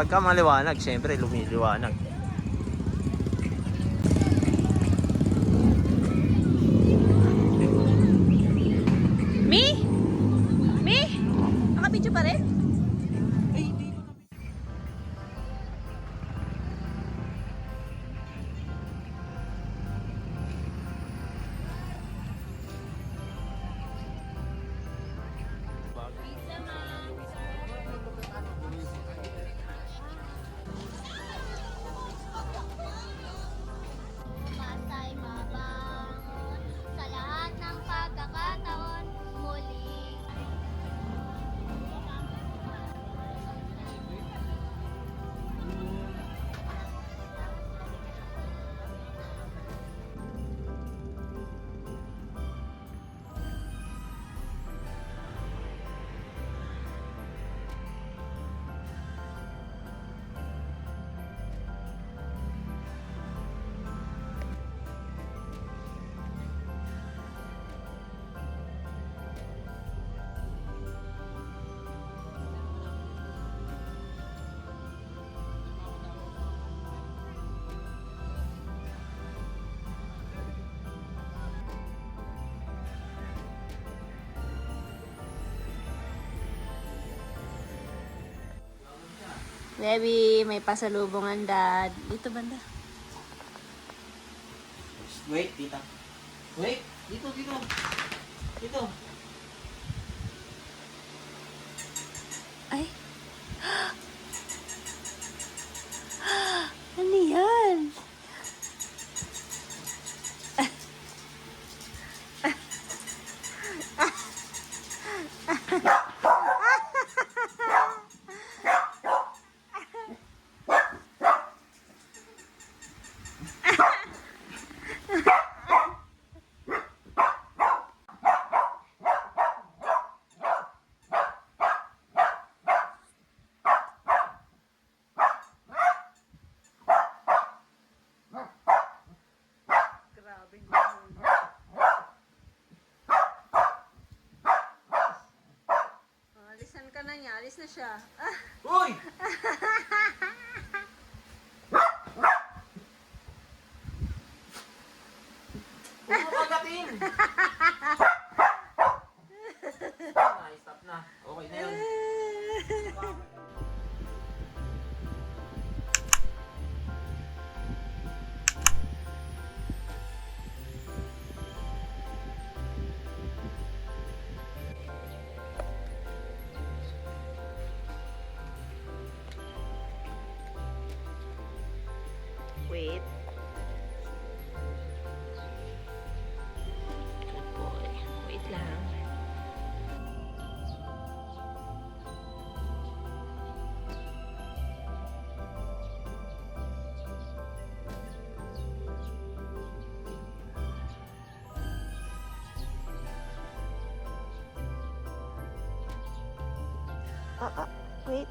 pagka maliwanag, syempre lumiliwanag. Mi? Mi? Nakabidyo pa rin? Masay mabangon sa lahat ng pagkakataon muli. Baby, may pasalubungan dad. Dito banda. Wait, tita. Wait, dito. Dito. Ay. Ano yan? Alisan ka na niya. Alis na siya. Uy! Huwag mo pagatin! Stop na. Okay na yun. Wait. Good boy. Wait lang. Wait.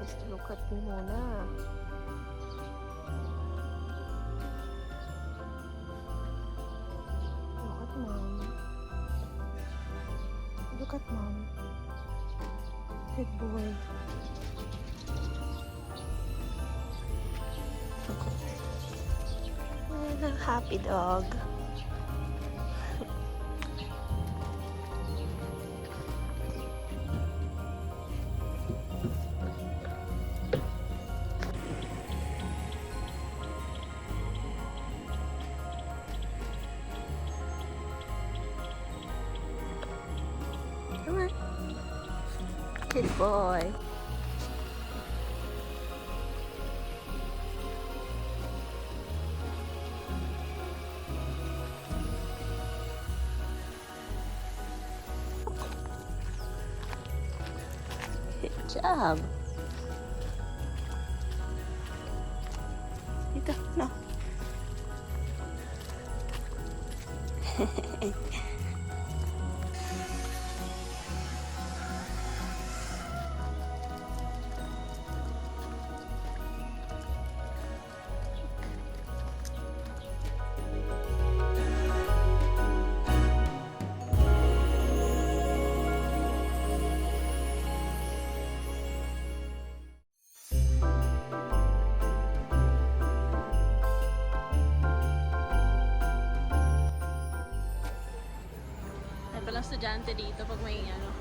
Just look at me muna. Look at mom. Look at mom. Good boy. Ang happy dog. Come on. Good boy. Good job. Dito, no. palang estudyante dito pag may ano.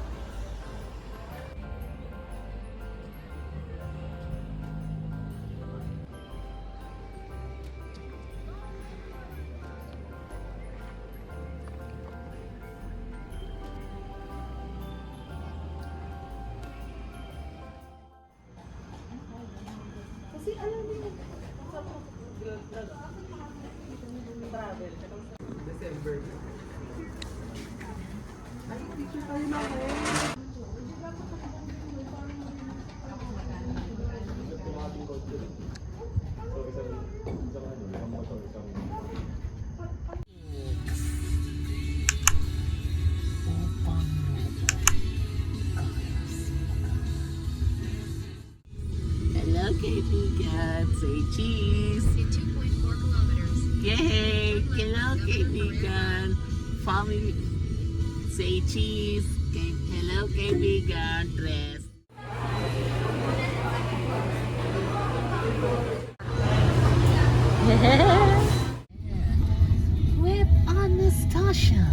December. Hello, kaibigan. Say cheese. In 2.4 kilometers. Yay! Hello, kaibigan. Family. Say cheese. Hello, kaibigan. Tres. With Anastasia.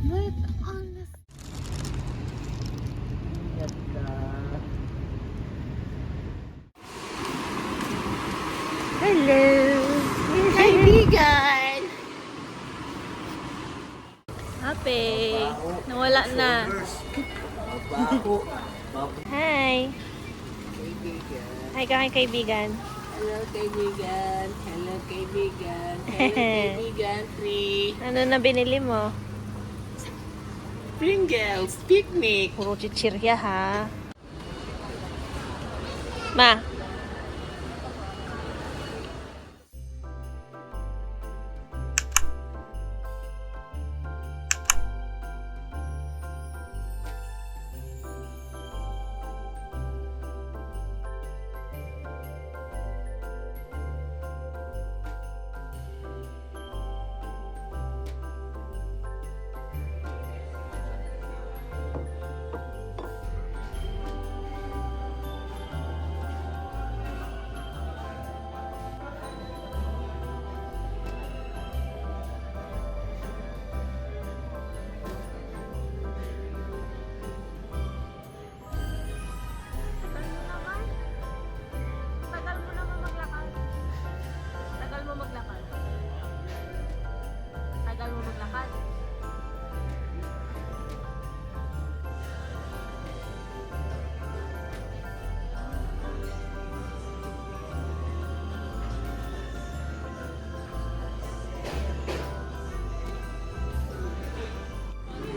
With Anastasia. Hello! Kaibigan! Happy! Nawala na. Bago. Hi! Kaibigan. Hi ka kay kaibigan. Hello, kaibigan. Hello, kaibigan. Hello, kaibigan. Three. Ano na binili mo? Pringles. Picnic. Puro chichirya ha. Ma! Tagal mo naman maglakad. Tagal mo maglakad. Tagal mo maglakad.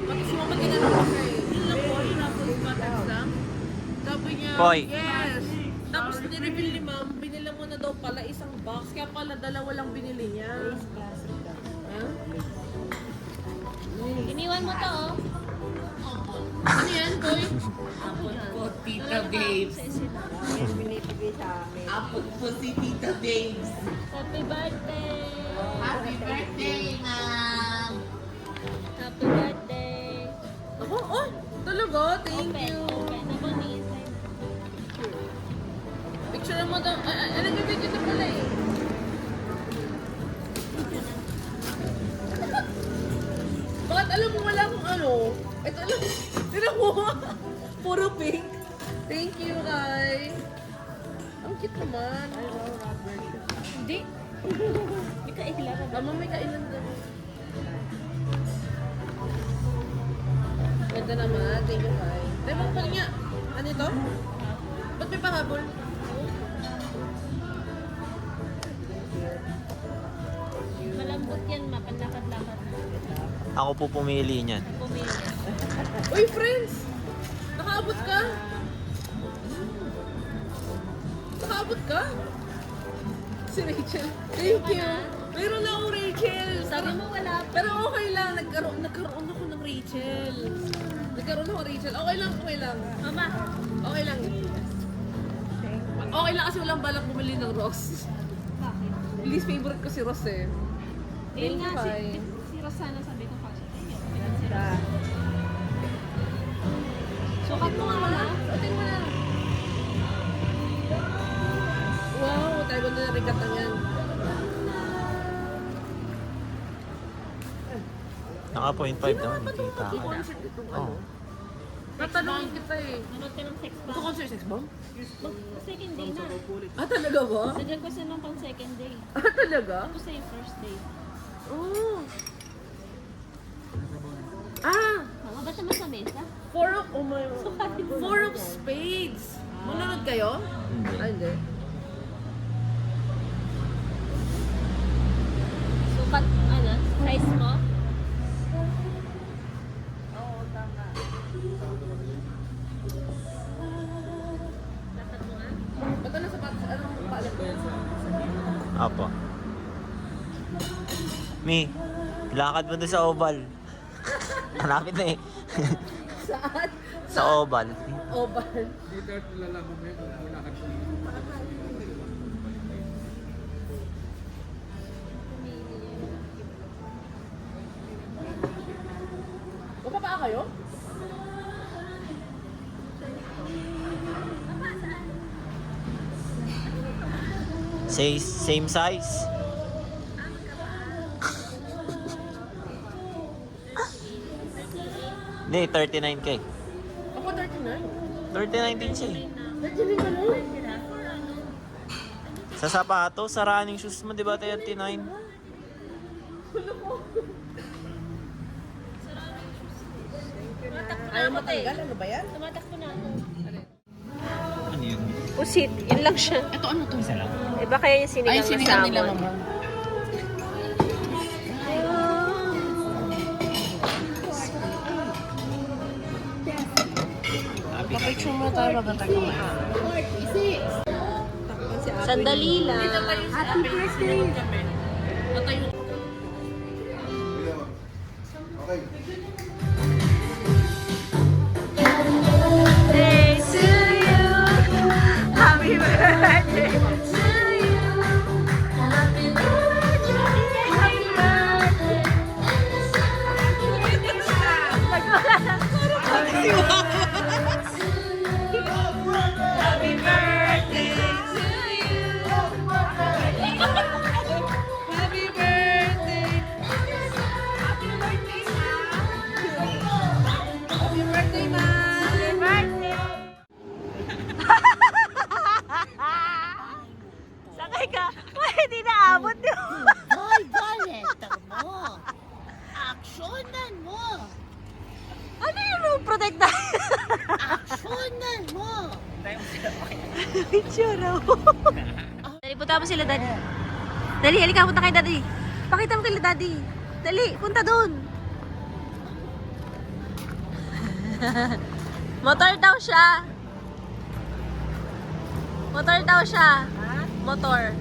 Bakit si mama ginanong ko siya eh? Yun lang po, yun ako yung patext lang. Sabi niya, Hoy. yes. Tapos nireveal ni ma'am, binila mo na daw pala isang box. Kaya pala dalawa lang binili niya. Ha? Iniwan mo to oh. Ano yan, boy? Apple po, Tita Babes. Apple po si Tita Babes. Happy birthday! Happy birthday, ma'am! Happy birthday! Ako, oh, talaga? Thank you. Picture mo daw. Nag-video na pala eh. Bakit alam mo wala akong ano? Ito alam mo. Tinan mo. Puro pink. Thank you, Kai. Ang cute naman. Hindi. Hindi ka ihilaran. Mama, may kailan daw. Ganda naman. Thank you, Kai. Dahil mo pala nga. Ano ito? Ba't may pahabol? Malambot yan, mapanlakad-lakad. Ako po pumili niyan. Pumili. Uy, friends! Nakaabot ka? Nakaabot ka? Si Rachel. Thank you. Mayroon na akong Rachel. Sabi mo wala pa. Pero okay lang. Nagkaroon ako ng Rachel. Nagkaroon ako ng Rachel. Okay lang, okay lang. Mama, Okay lang. Okay lang kasi walang balak bumili ng Ross. Least favorite ko si Ross eh. eh Thank you, nga, Kai. si Rosana sabi ko kasi. Si Rosana. Sukat mo nga wala. Suotin mo na. Wow, tayo na rigat lang yan. Naka 0.5 naman, kita ka. Concert itong Oh. ano. Tatanungin kita eh. Manood ka ng sex Ito bomb. concert sex bomb? Second day na. Ah, talaga ba? Nag-request na ng pang second day. Ah, talaga? Tapos sa yung first day. Oh. Ah! Mga ba't naman sa mesa? Four of spades. Manonood kayo? Hindi. Ah, hindi. Sukat, ano, size mo? Oo, tama. Dapat mo nga. Ba't ano sa anong paalam ko yan? Apo. Mi, lakad mo doon sa oval. Malapit na eh. Saan? Sa oval. Oval. Baba kayo? Same size. Hindi, 39K. Ako 39. 39 din siya eh. 39 ka lang? Sa sapatos, sa running shoes mo, di ba 39? Ayaw matanggal, ano ba yan? Tumatakbo na ako. Ano yun? Pusit, yun lang siya. Ito ano to? Isa lang. Iba kaya yung sinigang, Ay, sinigang nila salmon. mama. Papicture mo tayo magandang kumain. Sandali lang. Happy birthday! Day to you. Happy birthday to you. Happy birthday. Happy birthday. Happy birthday to you. Happy birthday! Happy birthday, Happy birthday, ma! Happy birthday. Sakay ka. Hindi naabot yun. Hoy, baleta mo! Aksyonan mo! Ano yung protect na? Aksyonan mo! Itsura mo. Dali, punta mo sila, Daddy. Dali, halika, punta kay Daddy. Pakita mo kay Daddy. Dali, punta doon. Motor daw siya. Motor daw siya. Motor.